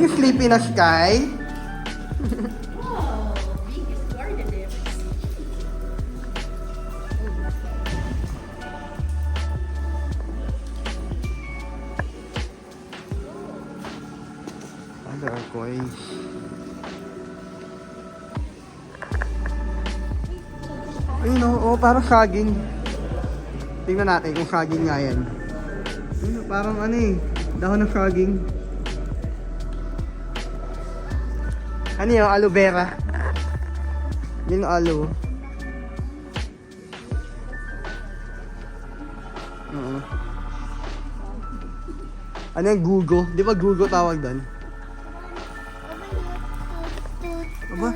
you sleep in a sky? Wow, biggest garden ever seen. Turquoise. Ayun o, parang saging. Tingnan natin kung saging nga yan. Ayun, parang ano eh, dahon ng saging. Ano yung aloe vera? Yun yung aloe. Ano yung gugo? Di ba gugo tawag doon? Aba,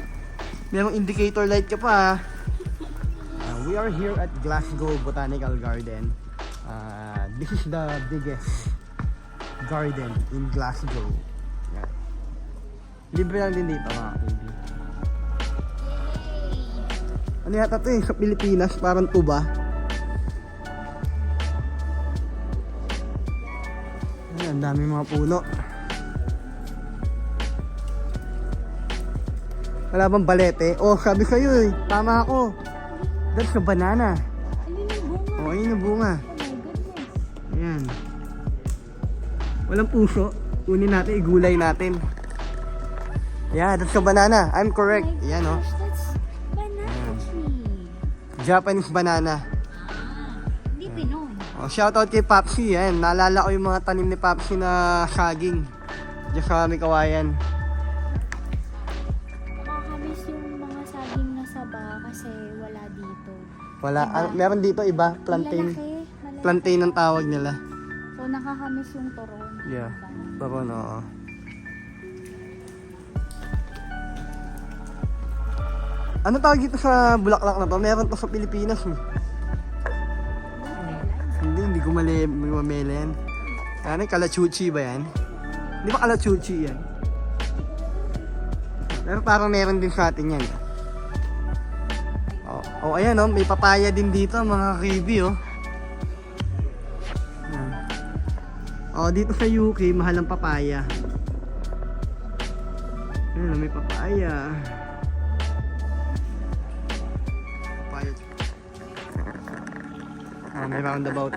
merong indicator light ka pa. We are here at Glasgow Botanical Garden. This is the biggest garden in Glasgow. Yan. Libre lang din dito mga baby. Ano yata ito eh, sa Pilipinas, parang tuba. Ayan, ang dami mga puno. Wala bang balete? Oh, sabi sa'yo eh, tama ako. That's a banana. Oh, ayun yung bunga. Ayan. Walang puso. Kunin natin, igulay natin. Yeah, that's a banana. I'm correct. Ayan oh. That's banana tree. Japanese banana. Hindi Pinoy. Oh, shoutout kay Papsi. Ayan, naalala ko yung mga tanim ni Papsi na saging. Diyan sa may kawayan. Nakakamiss yung mga saging na saba kasi wala dito. Wala. Meron dito iba. Plantain. Malaki. Plantain ang tawag nila. So nakakamiss yung turon. Yeah. Bako no. Ano tawag dito sa bulaklak na to? Meron to sa Pilipinas eh. Hindi ko mamela yan. Ano, kalachuchi ba yan? Hindi ba kalachuchi yan? Pero parang meron din sa atin yan. Oh, ayan oh, may papaya din dito mga kibi oh. Ayan. Oh, dito sa UK, mahal ang papaya. Ayan, may papaya. Papaya. May roundabout.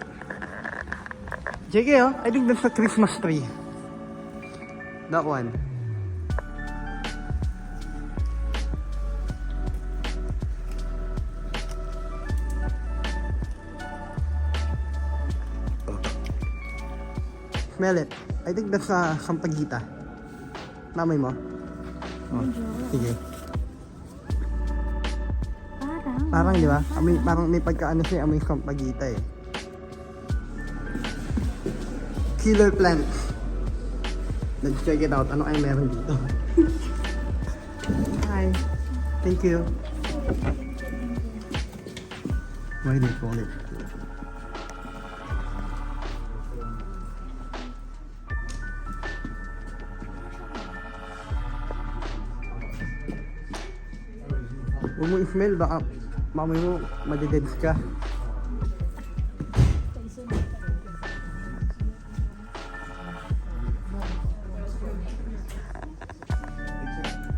JK oh, I think that's a Christmas tree. That one. Smell it. I think that's a sampagita. Namay mo? Oh, sige. Parang di ba? Amoy, parang may pagkaano siya, amoy sampagita eh. Killer plants. Let's check it out. Ano kayo meron dito? Hi. Thank you. Why do you call it? Huwag mo i-smell, baka mamay mo madededs ka.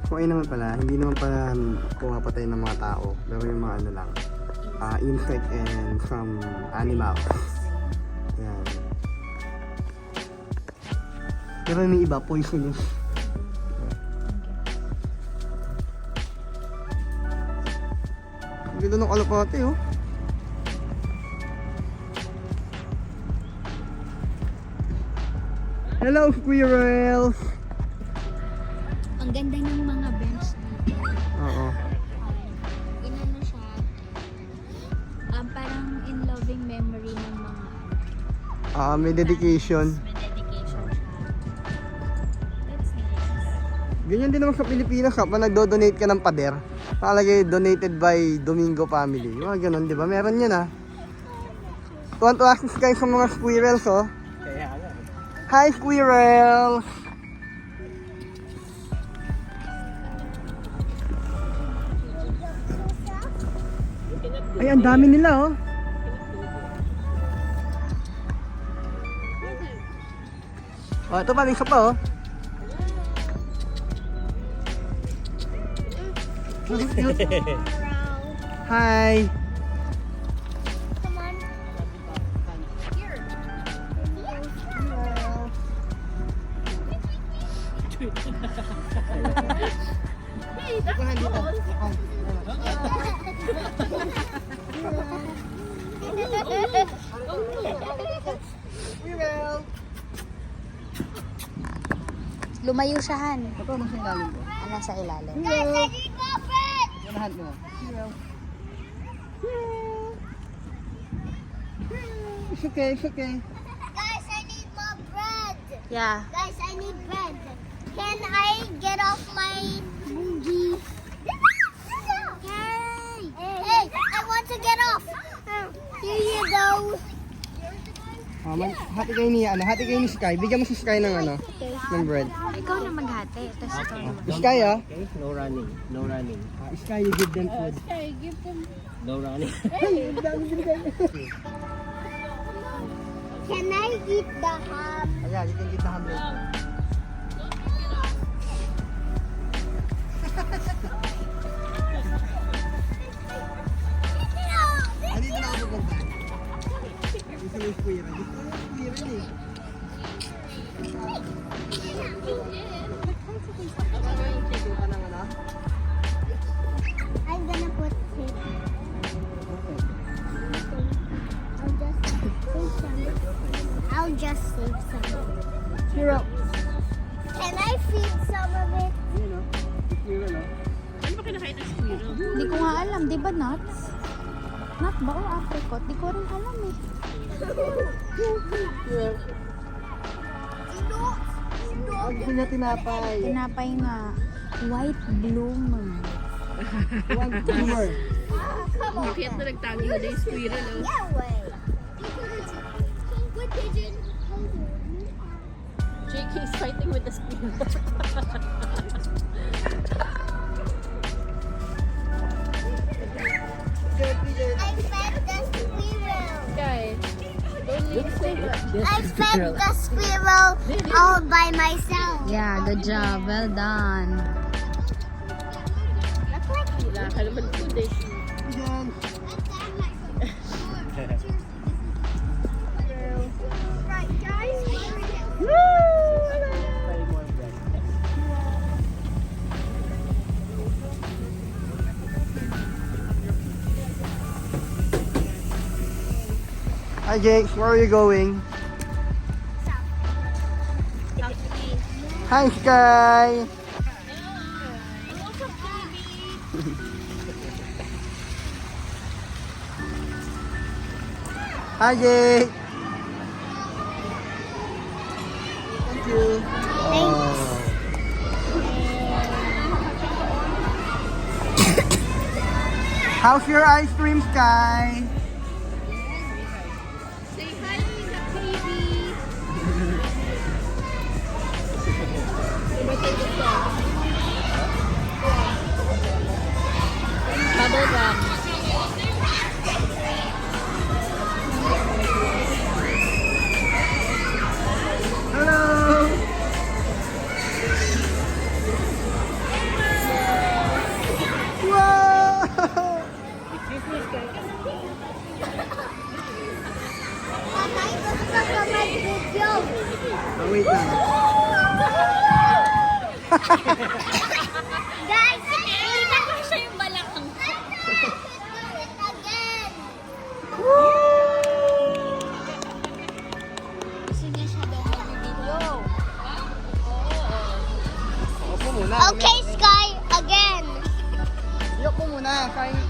So ayun naman pala, hindi naman pala pumapatay ng mga tao, pero yung mga ano lang, insect and some animals. Yan. Pero may iba, poisonous. Ang ganda ng kalapate oh. Hello squirrels! Ang ganda ng mga bench dito. Oo. Inano siya, parang in loving memory ng mga May dedication. may dedication siya. That's nice. Ganyan din naman sa Pilipinas kapag nagdo-donate ka ng pader. Nakalagay donated by Domingo Family. Yung mga ganun, di ba? Meron yun ah. Tuwan-tuwa guys sa mga squirrels oh. Hi squirrels! Ay, ang dami nila oh. Oh, ito pa, may isa pa oh. Hi! Come on. Here. Hey, that's Lumayo siya, Han. Ito, nasa ilalim ko. Nasa ilalim. Guys, I need muffin! Ganahan ko. It's okay, it's okay. Guys, I need more bread. Yeah. Guys, I need bread. Can I get off my boogie? Hey, I want to get off. Here you go. Hati kayo ni, hati kayo ni Sky. Bigyan mo si Sky ng ng bread. Ikaw na maghati. Tapos ikaw naman. Sky, ah. Okay, no running, no running, Sky, you give them food. no running. Can I eat the ham? Ayan, you can give the ham bread. Dito na ako pupunta. Gusto mo yung kuya. Gusto mo yung kuya rin eh. I'm gonna put it. I'll just save some. Cheer up. Can I feed some of it? Yun o. Cheer up. Hindi ko nga alam. Di ba nuts? Nut ba o apricot? Di ko rin alam eh. Ang gusto niya tinapay. Tinapay nga. White bloomer. One tumor. Bakit na nagtago na yung squirrel, oh. Yeah, way. Good pigeon. JK is fighting with the squirrel. I fed the squirrel. Guys, don't leave I fed the squirrel all by myself. Yeah, good job. Well done. Wala ka naman food eh. Yan. Right, guys. Hi Jake, where are you going? Hi Sky! Hi Jake! Thank you. Oh. How's your ice cream, Sky? Say hi, baby. Bubble gum. Hello! Wow! Tatay, gusto ko mag-video. Oh, wait lang. Guys, kita ko Siya yung balakang. again. Gusto niya siya daw mag-video. Opo muna. Okay, Sky, again. Yok po muna. Kain you.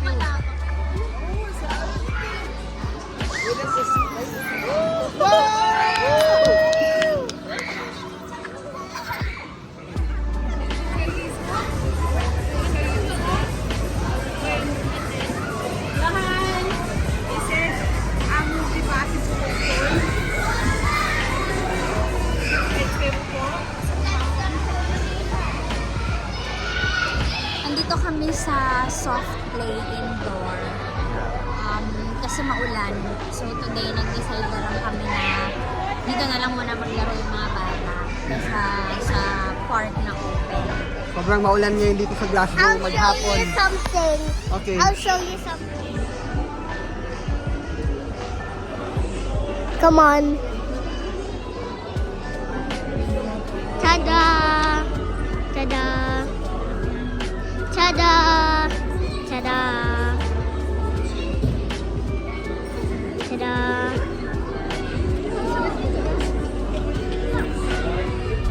Andito kami sa soft play indoor. Kasi maulan. So today, nag-decide na lang kami na dito na lang muna maglaro yung mga bata sa park na open. Sobrang maulan ngayon dito sa Glasgow I'll show maghapon. you something. Okay. I'll show you something. Come on. Ta-da! Ta-da! Ta-da! Ta-da! Ta-da!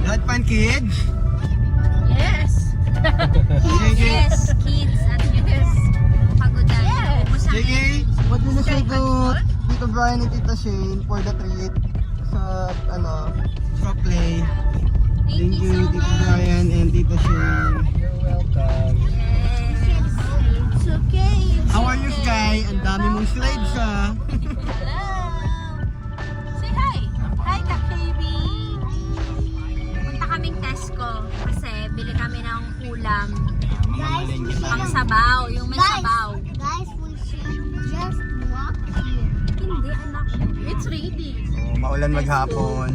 Not fun, kids? Yes! Yes, kids at yes. Pagodan. Yes. JK, what will you say to Tito Brian and Tita Shane for the treat sa, sa play? Thank you so Tito much. Brian and Tita Shane. You're welcome. Yes. It's okay. How are you, Sky? Ang dami mong slides, ha? Hello. Say hi. Hi, Kak-Baby. Punta kaming Tesco kasi bili kami ng ulam. Guys, we Pang should, sabaw, yung may sabaw. guys, we should just walk here. Hindi, anak. It's raining. Oh, maulan maghapon.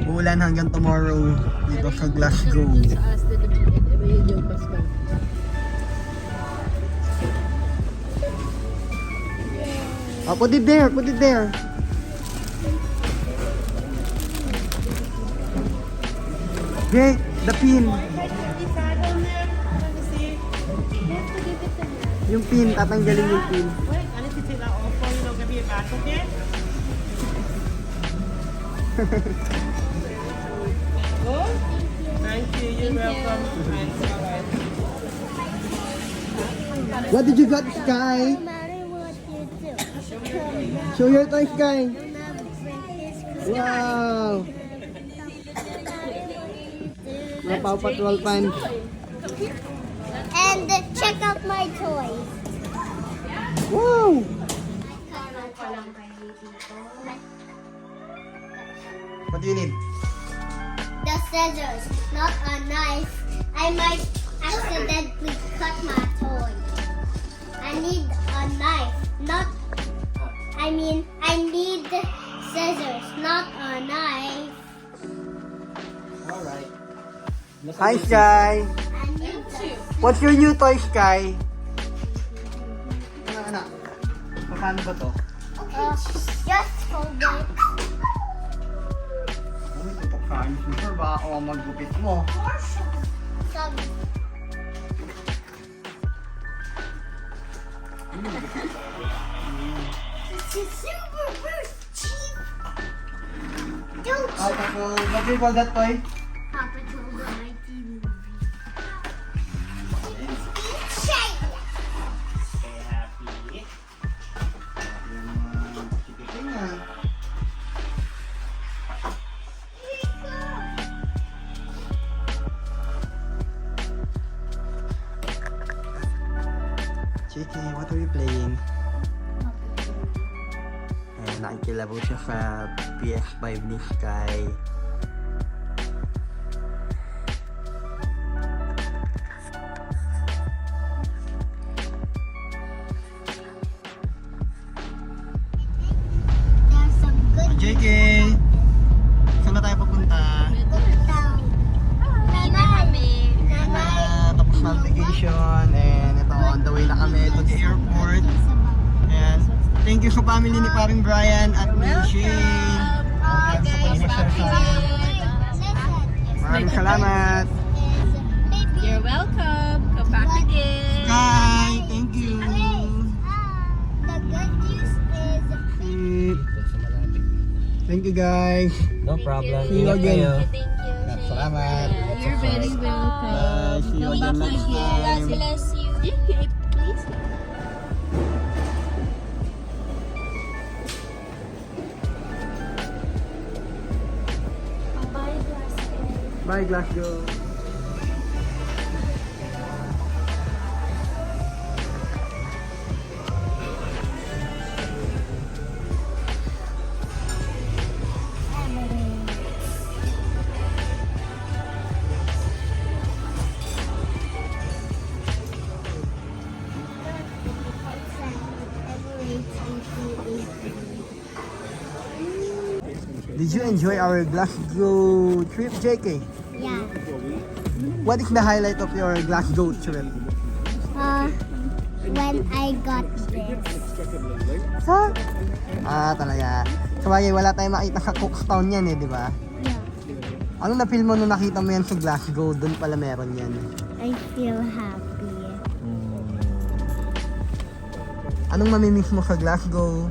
Uulan hanggang tomorrow dito sa Glasgow. Sa us, the yung Pasko. Oh, put it there, put it there. Jake, the pin. Yung pin, tatanggalin yung pin. What did you got, Sky? No matter what you do, Show your toy, Sky. you'll never break this Wow! Mga Paw Patrol fans. And check out my toys. Wow! What do you need? The scissors, not a knife. I might accidentally cut my toy. I need a knife, not. I need scissors, not a knife. Alright. Hi, Sky! I need the What's your new toy, Sky? Anak, paano ba to? just hold it. Uy, tutok sa akin. Sure ba ako ang maggupit mo? Some It's super cheap. Don't Paw Patrol, what do you call that toy? Paw Patrol the mighty movie. Shake. Stay happy. Chiki, what are you playing? Ayan, nakikilabot siya sa PS5 ni Sky. There's some good JK! Saan na tayo papunta? down. Uwi na kami. Tapos na ang vacation and ito, on the way na kami to the airport. And thank you sa family ni paring Brian at ni Shane. Oh, Sa pag-share sa amin. Maraming salamat. You're welcome. Come back again. Sky, thank you. The good news is Sweet. Sa malapit. Thank you guys. No problem. See you Ingat again. kayo. Thank you. Salamat. You're very welcome. Bye. See you again next God time. bless you. Please. Bye, Glasgow. Did you enjoy our Glasgow trip, JK? yeah. What is the highlight of your Glasgow trip? When I got this. Sa? Talaga. Sabagay, wala tayong makita sa Cookstown yan di ba? Yeah. Anong na-feel mo nung nakita mo yan sa Glasgow? Doon pala meron yan. I feel happy. Anong mamimiss mo sa Glasgow?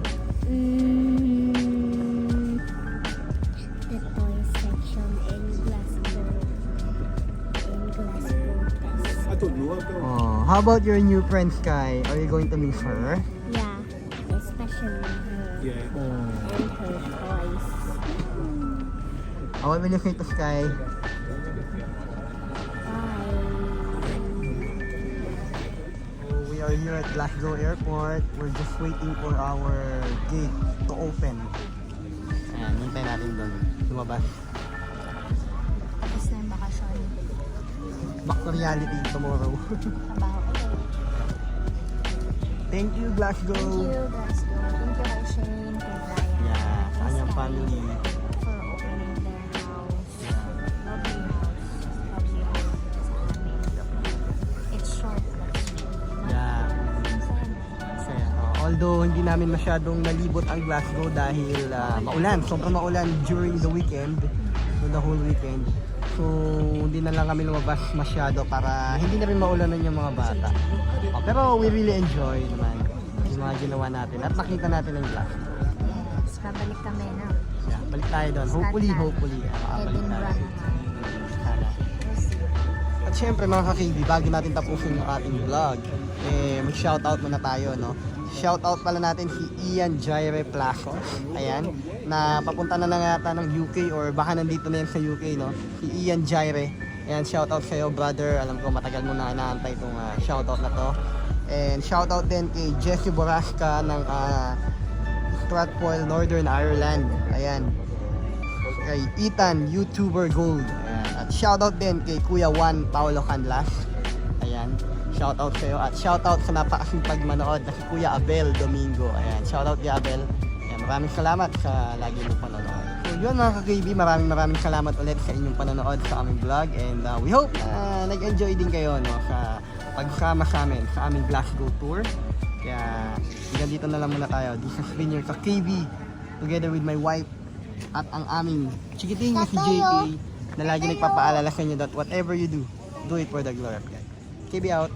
The toy section in Glasgow. Oh, how about your new friend Sky? Are you going to miss her? Yeah, especially her and her toys. What will you say to Sky? We are here at Glasgow Airport. We're just waiting for our gate to open. Ayan, hintay natin doon. Lumabas. Tapos na yung bakasyon. Back to reality tomorrow. Trabaho ulit. Thank you, Glasgow. Thank you, Glasgow. Thank you kay Shane, kay Brian, Yeah, sa kay kanyang Sky family. for opening their house. Lovely house. Lovely home sa amin. It's short but sweet. Yeah. Masaya. Although hindi namin masyadong nalibot ang Glasgow dahil maulan, sobrang maulan during the weekend, so the whole weekend. So hindi na lang kami lumabas masyado para hindi na rin maulanan yung mga bata. Pero we really enjoy naman yung mga ginawa natin at nakita natin ang Glasgow. Yes, babalik kami na. Yeah, balik tayo doon. Hopefully. Makabalik Edinburgh tayo. naman. Sana. We'll see. At syempre mga ka-KB, bago natin tapusin yung ating vlog, mag-shoutout muna tayo, no? Shoutout pala natin si Ian Jaire Plasos, ayan, na papunta na lang yata ng UK or baka nandito na yan sa UK, no? Si Ian Jaire, ayan, shoutout sa'yo brother, alam ko matagal mo na inaantay itong shoutout na to. And shoutout din kay Jesse Borasca ng Stratfoil, Northern Ireland, ayan. Kay Ethan, YouTuber Gold. Ayan. At shoutout din kay Kuya Juan Paulo Canlas. Ayan. Shoutout sa'yo. At shoutout sa napakasipag manood na si Kuya Abel Domingo. Ayan. Shoutout kay Abel. Ayan. Maraming salamat sa lagi mong panonood. So yun mga ka-KB, maraming salamat ulit sa inyong panonood sa aming vlog. And we hope nag-enjoy din kayo, no, sa pagsama sa amin sa aming Glasgow tour. Kaya hanggang dito na lang muna tayo. This has been your ka-KB together with my wife at ang aming chikiting na si JK na lagi nagpapaalala sa inyo that whatever you do, do it for the glory of God. KB out.